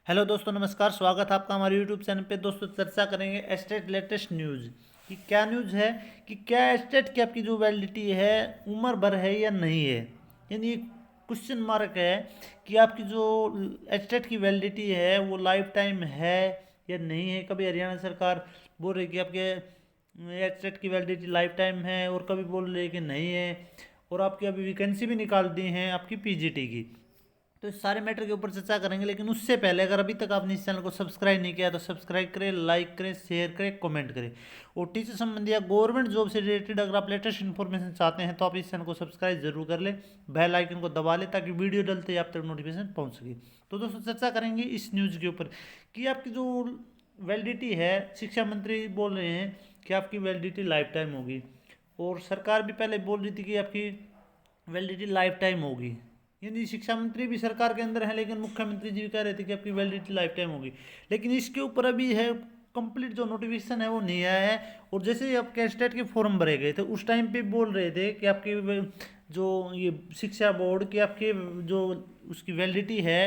Hello दोस्तों, नमस्कार। स्वागत है आपका हमारे यूट्यूब चैनल पे। दोस्तों, चर्चा करेंगे एस्टेट लेटेस्ट न्यूज़ कि क्या न्यूज़ है कि क्या एस्टेट की आपकी जो वैलिडिटी है उम्र भर है या नहीं है। यानी क्वेश्चन मार्क है कि आपकी जो एस्टेट की वैलिडिटी है वो लाइफ टाइम है या नहीं है। कभी हरियाणा सरकार बोल रही कि आपके एस्टेट की वैलिडिटी लाइफ टाइम है और कभी बोल रही कि नहीं है। और आपकी अभी वैकेंसी भी निकाल दी हैं आपकी पीजीटी की। तो इस सारे मैटर के ऊपर चर्चा करेंगे, लेकिन उससे पहले अगर अभी तक आपने इस चैनल को सब्सक्राइब नहीं किया तो सब्सक्राइब करें, लाइक करें, शेयर करें, कमेंट करें। और टीचर संबंधी या गवर्नमेंट जॉब से रिलेटेड अगर आप लेटेस्ट इन्फॉर्मेशन चाहते हैं तो आप इस चैनल को सब्सक्राइब जरूर कर लें, बेल आइकन को दबा लें ताकि वीडियो डलते ही आप तक नोटिफिकेशन पहुंच सके। तो दोस्तों, चर्चा करेंगे इस न्यूज़ के ऊपर कि आपकी जो वैलिडिटी है, शिक्षा मंत्री बोल रहे हैं कि आपकी वैलिडिटी लाइफ टाइम होगी। और सरकार भी पहले बोल रही थी कि आपकी वैलिडिटी लाइफ टाइम होगी। यानी शिक्षा मंत्री भी सरकार के अंदर है, लेकिन मुख्यमंत्री जी भी कह रहे थे कि आपकी वैलिडिटी लाइफ टाइम होगी। लेकिन इसके ऊपर अभी है कंप्लीट जो नोटिफिकेशन है वो नहीं आया है। और जैसे ही आपके स्टेट के फॉर्म भरे गए थे उस टाइम पे बोल रहे थे कि आपकी जो ये शिक्षा बोर्ड की आपके जो उसकी वैलिडिटी है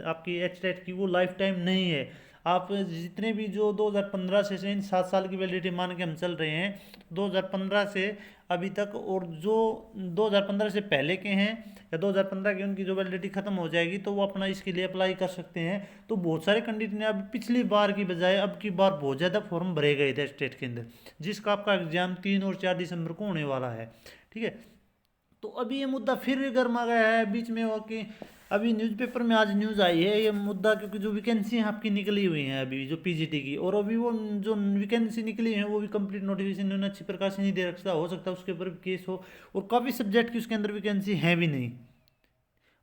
आपकी स्टेट की वो लाइफ टाइम नहीं है। आप जितने भी जो 2015 से इन 7 साल की वैलिडिटी मान के हम चल रहे हैं, 2015 से अभी तक, और जो 2015 से पहले के हैं या 2015 की उनकी जो वैलिडिटी खत्म हो जाएगी तो वो अपना इसके लिए अप्लाई कर सकते हैं। तो बहुत सारे कैंडिडेट ने अब पिछली बार की बजाय अब की बार बहुत ज़्यादा फॉर्म भरे गए थे स्टेट के अंदर, जिसका आपका एग्जाम 3 और 4 दिसंबर को होने वाला है। ठीक है। तो अभी ये मुद्दा फिर गर्मा गया है बीच में हो कि अभी न्यूज़पेपर में आज न्यूज़ आई है ये मुद्दा, क्योंकि जो वैकेंसी आपकी निकली हुई हैं अभी जो पीजीटी की, और अभी वो जो वैकेंसी निकली है वो भी कंप्लीट नोटिफिकेशन उन्होंने अच्छी प्रकार से नहीं दे रखा। हो सकता है उसके ऊपर भी केस हो, और काफ़ी सब्जेक्ट की उसके अंदर वैकेंसी है भी नहीं।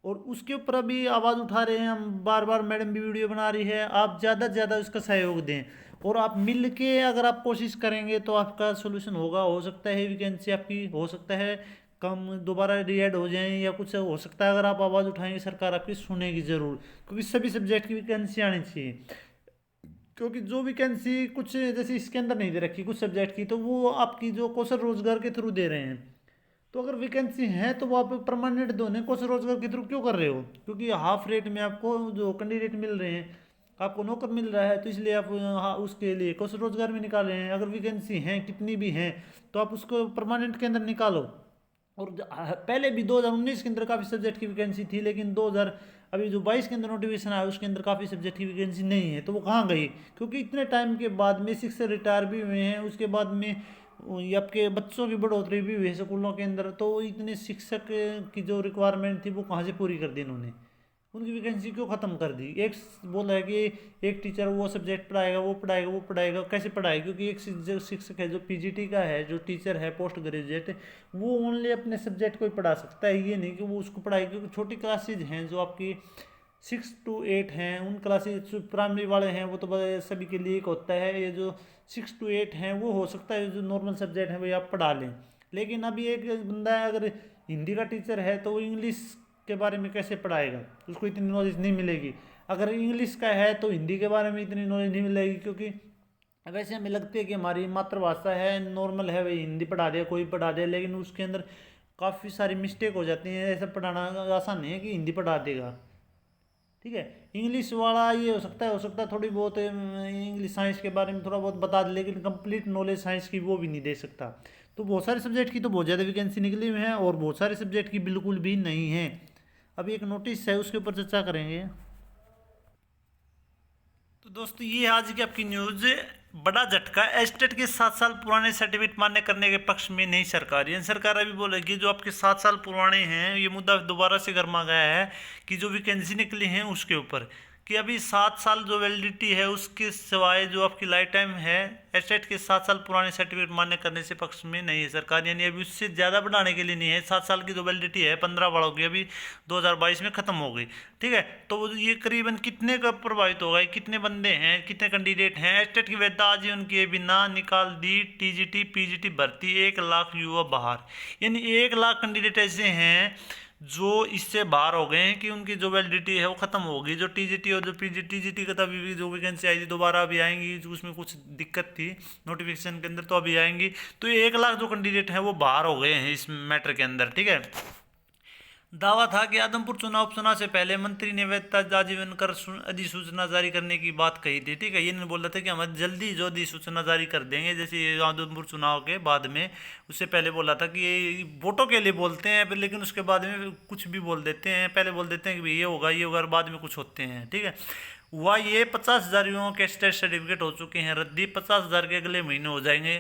और उसके ऊपर अभी आवाज़ उठा रहे हैं हम, बार बार मैडम भी वीडियो बना रही है, आप ज़्यादा से ज़्यादा उसका सहयोग दें और आप मिल के अगर आप कोशिश करेंगे तो आपका सोल्यूशन होगा। हो सकता है वैकेंसी आपकी, हो सकता है कम दोबारा रीएड हो जाए या कुछ हो सकता है। अगर आप आवाज़ उठाएंगे सरकार आपकी सुनेगी ज़रूर, क्योंकि सभी सब्जेक्ट की वैकेंसी आनी चाहिए। क्योंकि जो वैकेंसी कुछ जैसे इसके अंदर नहीं दे रखी कुछ सब्जेक्ट की, तो वो आपकी जो कौशल रोजगार के थ्रू दे रहे हैं। तो अगर वैकेंसी है तो वो आप परमानेंट दोने कौशल रोजगार के थ्रू क्यों कर रहे हो? क्योंकि हाफ रेट में आपको जो कैंडिडेट मिल रहे हैं, आपको नौकर मिल रहा है, तो इसलिए आप हाँ उसके लिए कौशल रोजगार में निकाल रहे हैं। अगर वैकेंसी हैं कितनी भी हैं तो आप उसको परमानेंट के अंदर निकालो। और पहले भी 2019 के अंदर काफ़ी सब्जेक्ट की वैकेंसी थी, लेकिन 2000 अभी जो 22 के अंदर नोटिफिकेशन आया उसके अंदर काफ़ी सब्जेक्ट की वैकेंसी नहीं है। तो वो कहाँ गई? क्योंकि इतने टाइम के बाद में शिक्षक रिटायर भी हुए हैं, उसके बाद में ये आपके बच्चों की बढ़ोतरी भी हुई है स्कूलों के अंदर, तो इतने शिक्षक की जो रिक्वायरमेंट थी वो कहाँ से पूरी कर दी इन्होंने? उनकी वैकेंसी क्यों ख़त्म कर दी? एक बोला है कि एक टीचर वो सब्जेक्ट पढ़ाएगा, वो पढ़ाएगा, कैसे पढ़ाएगा? क्योंकि एक जो शिक्षक है जो पीजीटी का है, जो टीचर है पोस्ट ग्रेजुएट, वो ओनली अपने सब्जेक्ट को ही पढ़ा सकता है। ये नहीं कि वो उसको पढ़ाएगा, क्योंकि छोटी क्लासेज हैं जो आपकी 6 to 8 हैं, उन क्लासेज प्राइमरी वाले हैं वो तो सभी के लिए एक होता है। ये जो 6 to 8 हैं वो हो सकता है जो नॉर्मल सब्जेक्ट है वो आप पढ़ा लें। लेकिन अभी एक बंदा है अगर हिंदी का टीचर है तो वो इंग्लिश के बारे में कैसे पढ़ाएगा? उसको इतनी नॉलेज नहीं मिलेगी। अगर इंग्लिश का है तो हिंदी के बारे में इतनी नॉलेज नहीं मिलेगी, क्योंकि वैसे हमें लगती है कि हमारी मातृभाषा है, नॉर्मल है, वही हिंदी पढ़ा दे कोई पढ़ा दे, लेकिन उसके अंदर काफ़ी सारी मिस्टेक हो जाती हैं। ऐसा पढ़ाना आसान नहीं है कि हिंदी पढ़ा देगा। ठीक है। इंग्लिश वाला ये हो सकता है थोड़ी बहुत इंग्लिश साइंस के बारे में थोड़ा बहुत बता दे, लेकिन कंप्लीट नॉलेज साइंस की वो भी नहीं दे सकता। तो बहुत सारे सब्जेक्ट की तो बहुत ज़्यादा वैकेंसी निकली हुई है और बहुत सारे सब्जेक्ट की बिल्कुल भी नहीं है। अभी एक नोटिस है उसके ऊपर चर्चा करेंगे। तो दोस्तों, ये आज की आपकी न्यूज, बड़ा झटका। एस्टेट के 7 साल पुराने सर्टिफिकेट मान्य करने के पक्ष में नई सरकार। ये सरकार अभी बोलेगी जो आपके 7 साल पुराने हैं, ये मुद्दा दोबारा से गर्मा गया है कि जो वैकेंसी निकली है उसके ऊपर, कि अभी 7 साल जो वैलिडिटी है उसके सिवाय जो आपकी लाइफ टाइम है, एस्टेट के 7 साल पुराने सर्टिफिकेट मान्य करने से पक्ष में नहीं है सरकार। यानी अभी उससे ज़्यादा बढ़ाने के लिए नहीं है। 7 साल की जो वैलिडिटी है 15 वालों की अभी 2022 में ख़त्म हो गई। ठीक है। तो ये करीबन कितने का प्रभावित होगा, कितने बंदे हैं, कितने कैंडिडेट हैं? एस्टेट की वैधता आज ही उनके बिना निकाल दी टीजीटी पीजीटी भर्ती, 1 लाख युवा बाहर। यानी 1 लाख कैंडिडेट ऐसे हैं जो इससे बाहर हो गए हैं कि उनकी जो वैलिडिटी है वो खत्म होगी। जो टीजीटी और जो टीजीटी का तभी भी जो वैकेंसी आई थी दोबारा अभी आएंगी, जो उसमें कुछ दिक्कत थी नोटिफिकेशन के अंदर, तो अभी आएंगी। तो ये 1 लाख जो कैंडिडेट हैं वो बाहर हो गए हैं इस मैटर के अंदर। ठीक है। दावा था कि आदमपुर चुनाव उपचुनाव से पहले मंत्री ने वैधता आजीवन कर अधिसूचना जारी करने की बात कही थी। ठीक है, ये बोल रहा था कि हम जल्दी जो अधिसूचना जारी कर देंगे, जैसे ये आदमपुर चुनाव के बाद में। उससे पहले बोला था कि ये वोटों के लिए बोलते हैं लेकिन उसके बाद में कुछ भी बोल देते हैं। पहले बोल देते हैं कि भाई ये होगा ये होगा, और बाद में कुछ होते हैं। ठीक है, हुआ ये 50,000 युवाओं के स्टेट सर्टिफिकेट हो चुके हैं रद्दी, 50,000 के अगले महीने हो जाएंगे।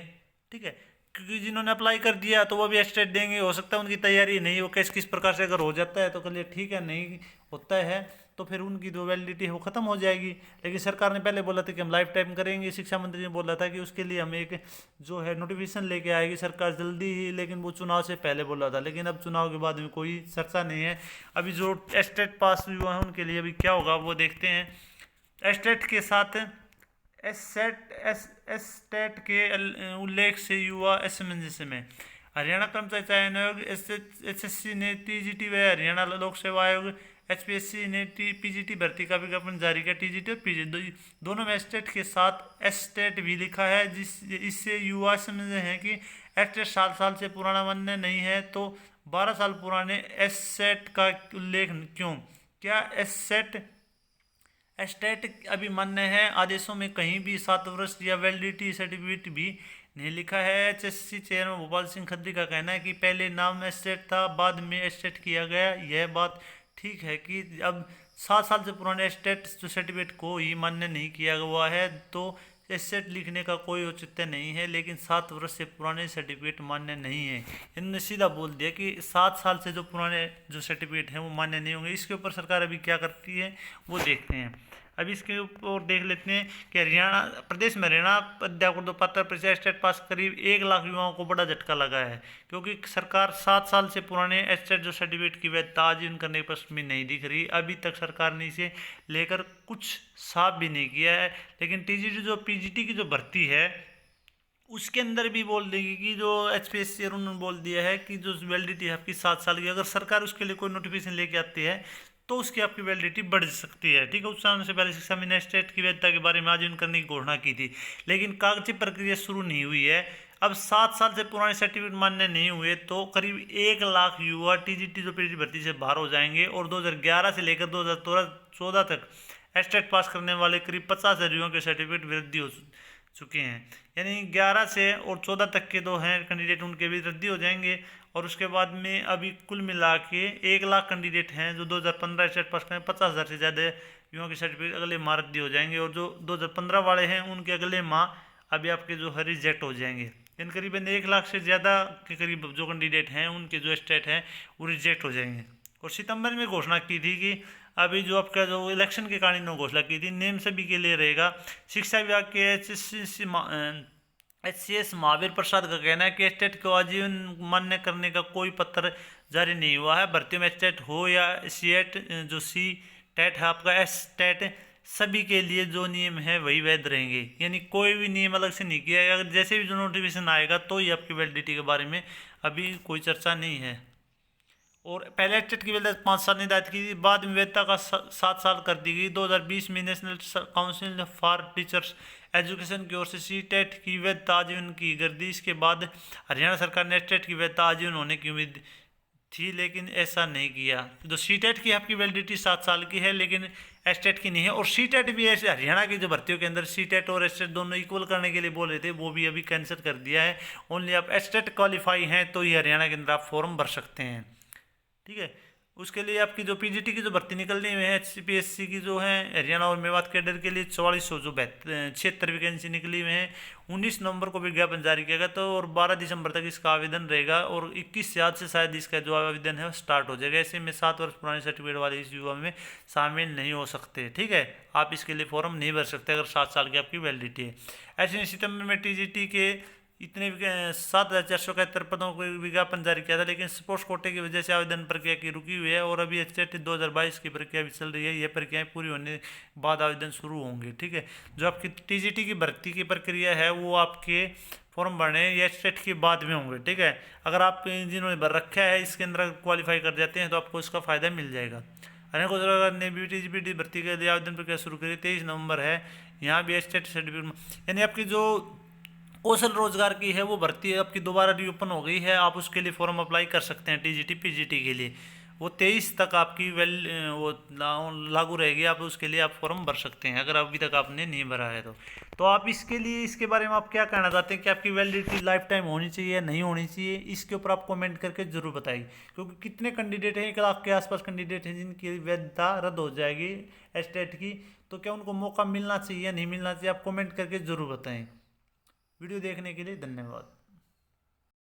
ठीक है, क्योंकि जिन्होंने अप्लाई कर दिया तो वो भी स्टेट देंगे। हो सकता है उनकी तैयारी नहीं हो, किस प्रकार से अगर हो जाता है तो कल ठीक है, नहीं होता है तो फिर उनकी जो वैलिडिटी है वो ख़त्म हो जाएगी। लेकिन सरकार ने पहले बोला था कि हम लाइफ टाइम करेंगे। शिक्षा मंत्री ने बोला था कि उसके लिए हम एक जो है नोटिफिकेशन लेके आएगी सरकार जल्दी ही, लेकिन वो चुनाव से पहले बोला था। लेकिन अब चुनाव के बाद में कोई चर्चा नहीं है। अभी जो स्टेट पास हुआ है उनके लिए अभी क्या होगा वो देखते हैं। स्टेट के साथ एस्टेट के उल्लेख से युवा असमंजस में। हरियाणा कर्मचारी चयन आयोग एसएससी ने टीजीटी व हरियाणा लोक सेवा आयोग एचपीएससी ने पीजीटी भर्ती का विज्ञापन जारी किया। टीजीटी और पीजीटी दोनों में एस्टेट के साथ एस्टेट भी लिखा है, इससे युवा समझते हैं कि एस्टेट साल साल से पुराना मान्य नहीं है, तो 12 साल पुराने एसेट का उल्लेख क्यों? क्या एस्टेट अभी मान्य है? आदेशों में कहीं भी 7 वर्ष या वैलिडिटी सर्टिफिकेट भी नहीं लिखा है। एचएससी चेयरमैन भोपाल सिंह खत्री का कहना है कि पहले नाम एस्टेट था, बाद में एस्टेट किया गया। यह बात ठीक है कि अब 7 साल से पुराने एस्टेट सर्टिफिकेट को ही मान्य नहीं किया हुआ है, तो एसेट लिखने का कोई औचित्य नहीं है। लेकिन 7 वर्ष से पुराने सर्टिफिकेट मान्य नहीं है। इन्होंने सीधा बोल दिया कि 7 साल से जो पुराने जो सर्टिफिकेट हैं वो मान्य नहीं होंगे। इसके ऊपर सरकार अभी क्या करती है वो देखते हैं। अभी इसके ऊपर देख लेते हैं कि हरियाणा प्रदेश में हरियाणा अध्यापक दो पात्र परीक्षा स्टेट पास करीब 1 लाख युवाओं को बड़ा झटका लगा है, क्योंकि सरकार 7 साल से पुराने स्टेट जो सर्टिफिकेट की वैधता आजीवन करने की प्रश्न में नहीं दिख रही। अभी तक सरकार ने इसे लेकर कुछ साफ भी नहीं किया है। लेकिन टीजीटी जो पीजीटी की जो भर्ती है उसके अंदर भी बोल देगी कि जो एचपीएससी उन्होंने बोल दिया है कि जो वैलिडिटी है आपकी 7 साल की, अगर सरकार उसके लिए कोई नोटिफिकेशन लेके आती है तो उसकी आपकी वैलिडिटी बढ़ सकती है। ठीक है, उपचारण से पहले शिक्षा मंत्री ने स्टेट की वैधता के बारे में आजीवन करने की घोषणा की थी, लेकिन कागजी प्रक्रिया शुरू नहीं हुई है। अब 7 साल से पुराने सर्टिफिकेट मान्य नहीं हुए तो करीब 1 लाख युवा टीजीटी जो पीजीटी भर्ती से बाहर हो जाएंगे, और 2011 से लेकर 2014 तक स्टेट पास करने वाले करीब 50,000 युवाओं के सर्टिफिकेट वृद्धि हो चुके हैं। यानी 11 से और 14 तक के दो हैं कैंडिडेट, उनके भी रद्दी हो जाएंगे। और उसके बाद में अभी कुल मिला के 1 लाख कैंडिडेट हैं जो 2015 स्टेट पास करें। 50,000 से ज़्यादा युवाओं के सर्टिफिकेट अगले माह रद्दी हो जाएंगे, और जो 2015 वाले हैं उनके अगले माह अभी आपके जो है रिजेक्ट हो जाएंगे। इन करीबन 1 लाख से ज़्यादा के करीब जो कैंडिडेट हैं उनके जो स्टेट हैं वो रिजेक्ट हो जाएंगे। और सितंबर में घोषणा की थी कि अभी जो आपका जो इलेक्शन के कारण इन्होंने घोषणा की थी, नेम सभी के लिए रहेगा। शिक्षा विभाग के एचसीएस महावीर प्रसाद का कहना है कि स्टेट को आजीवन मान्य करने का कोई पत्र जारी नहीं हुआ है। भर्तियों में स्टेट हो या सीएट, जो सी टेट है आपका, एस टेट, सभी के लिए जो नियम है वही वैध रहेंगे। यानी कोई भी नियम अलग से नहीं किया है। अगर जैसे भी जो नोटिफिकेशन आएगा तो ही आपकी वैलिडिटी के बारे में अभी कोई चर्चा नहीं है। और पहले स्टेट की वैधता 5 साल निर्धारित की थी, बाद में वैधता का 7 साल कर दी गई। 2020 में national council for teachers education की ओर से सी टेट की वैधता आजीवन की गर्दी। इसके बाद हरियाणा सरकार ने स्टेट की वैधता आजीवन होने की उम्मीद थी, लेकिन ऐसा नहीं किया। तो सी टेट की आपकी वैलिडिटी 7 साल की है, लेकिन एस्टेट की नहीं है। और सी टेट भी ऐसे हरियाणा की जो भर्तियों के अंदर सी टेट और एस्टेट दोनों इक्वल करने के लिए बोल रहे थे, वो भी अभी कैंसिल कर दिया है। ओनली आप एस्टेट क्वालिफाई हैं तो ही हरियाणा के अंदर आप फॉर्म भर सकते हैं। ठीक है, उसके लिए आपकी जो पीजीटी की जो भर्ती निकलनी है, एचपीएससी की जो है हरियाणा और मेवात कैडर के लिए 4400 जो 76 वैकेंसी निकली हुई हैं। 19 नवंबर को विज्ञापन जारी किया गया तो, और 12 दिसंबर तक इसका आवेदन रहेगा, और 21 से आज से शायद इसका जो आवेदन है वो स्टार्ट हो जाएगा। ऐसे में 7 वर्ष पुराने सर्टिफिकेट वाले इस युवा में शामिल नहीं हो सकते। ठीक है, आप इसके लिए फॉर्म नहीं भर सकते अगर 7 साल की आपकी वैलिडिटी है। ऐसे सितंबर में टीजीटी के इतने 7,471 पदों को विज्ञापन जारी किया था, लेकिन स्पोर्ट्स कोटे की वजह से आवेदन प्रक्रिया की रुकी हुई है, और अभी एचटेट 2022 की प्रक्रिया भी चल रही है। ये प्रक्रियाएं पूरी होने के बाद आवेदन शुरू होंगे। ठीक है, जो आपकी टीजीटी की भर्ती की प्रक्रिया है वो आपके फॉर्म भरने या एचटेट के बाद में होंगे। ठीक है, अगर आप जिन्होंने भर रखा है इसके अंदर क्वालिफाई कर जाते हैं तो आपको इसका फ़ायदा मिल जाएगा। अनेक सरकार ने बीटीजीपीटी भर्ती के लिए आवेदन प्रक्रिया शुरू करी। 23 नवंबर है, यहाँ भी एचटेट सर्टिफिकेट, यानी आपकी जो कौशल रोजगार की है वो भर्ती आपकी दोबारा रीओपन हो गई है। आप उसके लिए फॉर्म अप्लाई कर सकते हैं टीजीटी पीजीटी के लिए। वो 23 तक आपकी वो लागू रहेगी। आप उसके लिए आप फॉर्म भर सकते हैं अगर अभी तक आपने नहीं भरा है तो आप इसके लिए, इसके बारे में आप क्या कहना चाहते हैं कि आपकी वैलिडिटी लाइफ टाइम होनी चाहिए या नहीं होनी चाहिए? इसके ऊपर आप कमेंट करके जरूर बताइए, क्योंकि कितने कैंडिडेट हैं, 1 लाख के आसपास कैंडिडेट हैं जिनकी वैधता रद्द हो जाएगी एस्टेट की। तो क्या उनको मौका मिलना चाहिए या नहीं मिलना चाहिए? आप कमेंट करके जरूर बताएं। वीडियो देखने के लिए धन्यवाद।